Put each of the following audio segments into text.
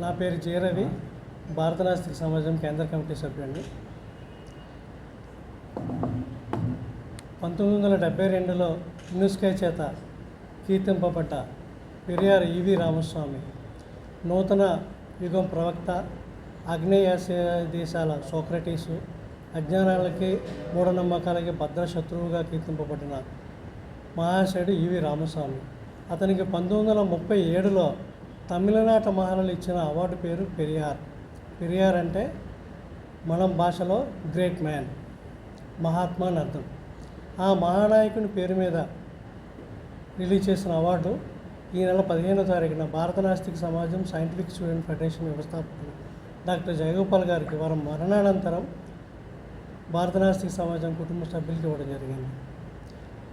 నా పేరు జే రవి, భారత నాస్తిక సమాజం కేంద్ర కమిటీ సభ్యుడిని. 1972లో యునెస్కో చేత కీర్తింపబడ్డ పెరియార్ ఈవి రామస్వామి నూతన యుగం ప్రవక్త, ఆగ్నేయాసియా దేశాల సోక్రటీసు, అజ్ఞానాలకి మూఢనమ్మకాలకి భద్రశత్రువుగా కీర్తింపబడిన మహాశయుడు ఈవి రామస్వామి. అతనికి 1937లో తమిళనాట మహారాణులు ఇచ్చిన అవార్డు పేరు పెరియార్. పెరియార్ అంటే మన భాషలో గ్రేట్ మ్యాన్, మహాత్మా అని అర్థం. ఆ మహానాయకుని పేరు మీద రిలీజ్ చేసిన అవార్డు ఈ నెల 15వ తారీఖున భారత నాస్తిక సమాజం సైంటిఫిక్ స్టూడెంట్ ఫెడరేషన్ వ్యవస్థాపకులు డాక్టర్ జయగోపాల్ గారికి వారి మరణానంతరం భారత నాస్తిక సమాజం కుటుంబ సభ్యులకి ఇవ్వడం జరిగింది.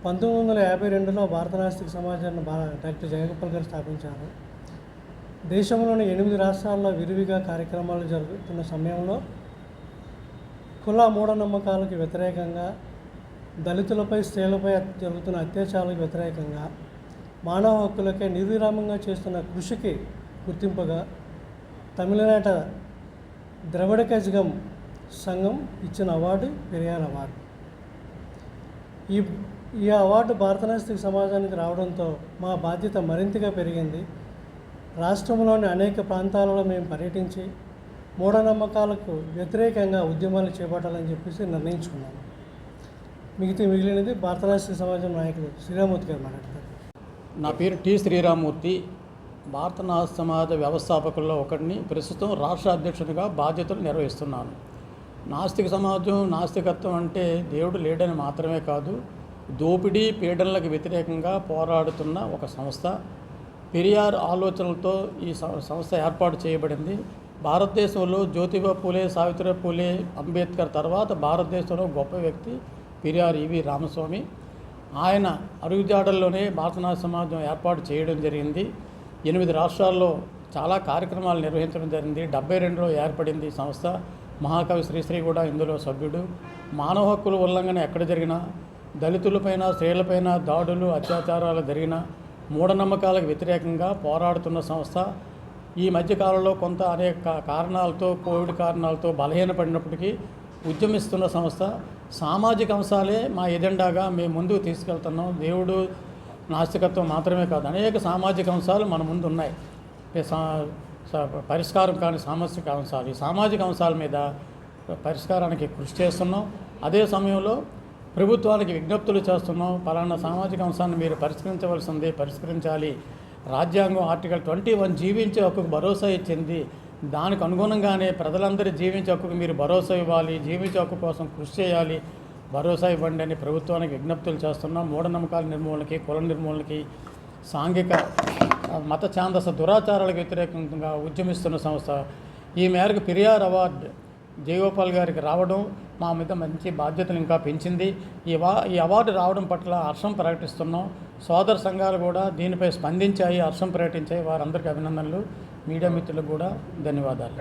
1952లో భారత నాస్తిక సమాజాన్ని డాక్టర్ జయగోపాల్ గారు స్థాపించారు. దేశంలోని 8 రాష్ట్రాల్లో విరివిగా కార్యక్రమాలు జరుగుతున్న సమయంలో కుల మూఢనమ్మకాలకు వ్యతిరేకంగా, దళితులపై, స్త్రీలపై జరుగుతున్న అత్యాచారాలకు వ్యతిరేకంగా, మానవ హక్కులకే నిర్విరామంగా చేస్తున్న కృషికి గుర్తింపుగా తమిళనాట ద్రవిడ కజగం సంఘం ఇచ్చిన అవార్డు పెరియార్ అవార్డు. ఈ అవార్డు భారత నాస్తిక సమాజానికి రావడంతో మా బాధ్యత మరింతగా పెరిగింది. రాష్ట్రంలోని అనేక ప్రాంతాలలో మేము పర్యటించి మూఢనమ్మకాలకు వ్యతిరేకంగా ఉద్యమాలు చేపట్టాలని చెప్పేసి నిర్ణయించుకున్నాము. మిగిలినది భారత నాస్తిక సమాజం నాయకులు శ్రీరామూర్తి గారు మాట్లాడతారు. నా పేరు టి శ్రీరామూర్తి. భారత నాస్తిక సమాజ వ్యవస్థాపకుల్లో ఒకటిని. ప్రస్తుతం రాష్ట్ర అధ్యక్షుడిగా బాధ్యతలు నిర్వహిస్తున్నాను. నాస్తిక సమాజం, నాస్తికత్వం అంటే దేవుడు లేడని మాత్రమే కాదు, దోపిడీ, పీడనలకు వ్యతిరేకంగా పోరాడుతున్న ఒక సంస్థ. పెరియార్ ఆలోచనలతో ఈ సంస్థ ఏర్పాటు చేయబడింది. భారతదేశంలో జ్యోతిబా పూలే, సావిత్రిబాయి పూలే, అంబేద్కర్ తర్వాత భారతదేశంలో గొప్ప వ్యక్తి పెరియార్ ఈవి రామస్వామి. ఆయన అడుగుజాడల్లోనే భారత నాస్తిక సమాజం ఏర్పాటు చేయడం జరిగింది. 8 రాష్ట్రాల్లో చాలా కార్యక్రమాలు నిర్వహించడం జరిగింది. 72లో ఏర్పడింది ఈ సంస్థ. మహాకవి శ్రీశ్రీ కూడా ఇందులో సభ్యుడు. మానవ హక్కుల ఉల్లంఘన ఎక్కడ జరిగినా, దళితులపైన, స్త్రీలపైన దాడులు, అత్యాచారాలు జరిగిన, మూఢనమ్మకాలకు వ్యతిరేకంగా పోరాడుతున్న సంస్థ. ఈ మధ్యకాలంలో కొంత అనేక కారణాలతో, కోవిడ్ కారణాలతో బలహీనపడినప్పటికీ ఉద్యమిస్తున్న సంస్థ. సామాజిక అంశాలే మా ఎజెండాగా మేము ముందుకు తీసుకెళ్తున్నాం. దేవుడు, నాస్తికత్వం మాత్రమే కాదు, అనేక సామాజిక అంశాలు మన ముందు ఉన్నాయి. పరిష్కారం కాని సామాజిక అంశాలు. ఈ సామాజిక అంశాల మీద పరిష్కారానికి కృషి చేస్తున్నాం. అదే సమయంలో ప్రభుత్వానికి విజ్ఞప్తులు చేస్తున్నాం. పలానా సామాజిక అంశాన్ని మీరు పరిష్కరించవలసింది, పరిష్కరించాలి. రాజ్యాంగం ఆర్టికల్ 21 జీవించే హక్కుకు భరోసా ఇచ్చింది. దానికి అనుగుణంగానే ప్రజలందరూ జీవించే హక్కుకు మీరు భరోసా ఇవ్వాలి, జీవించే హక్కు కోసం కృషి చేయాలి, భరోసా ఇవ్వండి అని ప్రభుత్వానికి విజ్ఞప్తులు చేస్తున్నాం. మూఢనమ్మకాల నిర్మూలనకి, కుల నిర్మూలనకి, సాంఘిక మత ఛాందస దురాచారాలకు వ్యతిరేకంగా ఉద్యమిస్తున్న సంస్థ. ఈ మేరకు పెరియార్ అవార్డు జయగోపాల్ గారికి రావడం మా మీద మంచి బాధ్యతలు ఇంకా పెంచింది. ఈ అవార్డు రావడం పట్ల హర్షం ప్రకటిస్తున్నాం. సోదర సంఘాలు కూడా దీనిపై స్పందించాయి, హర్షం ప్రకటించాయి. వారందరికీ అభినందనలు. మీడియా మిత్రులకు కూడా ధన్యవాదాలు.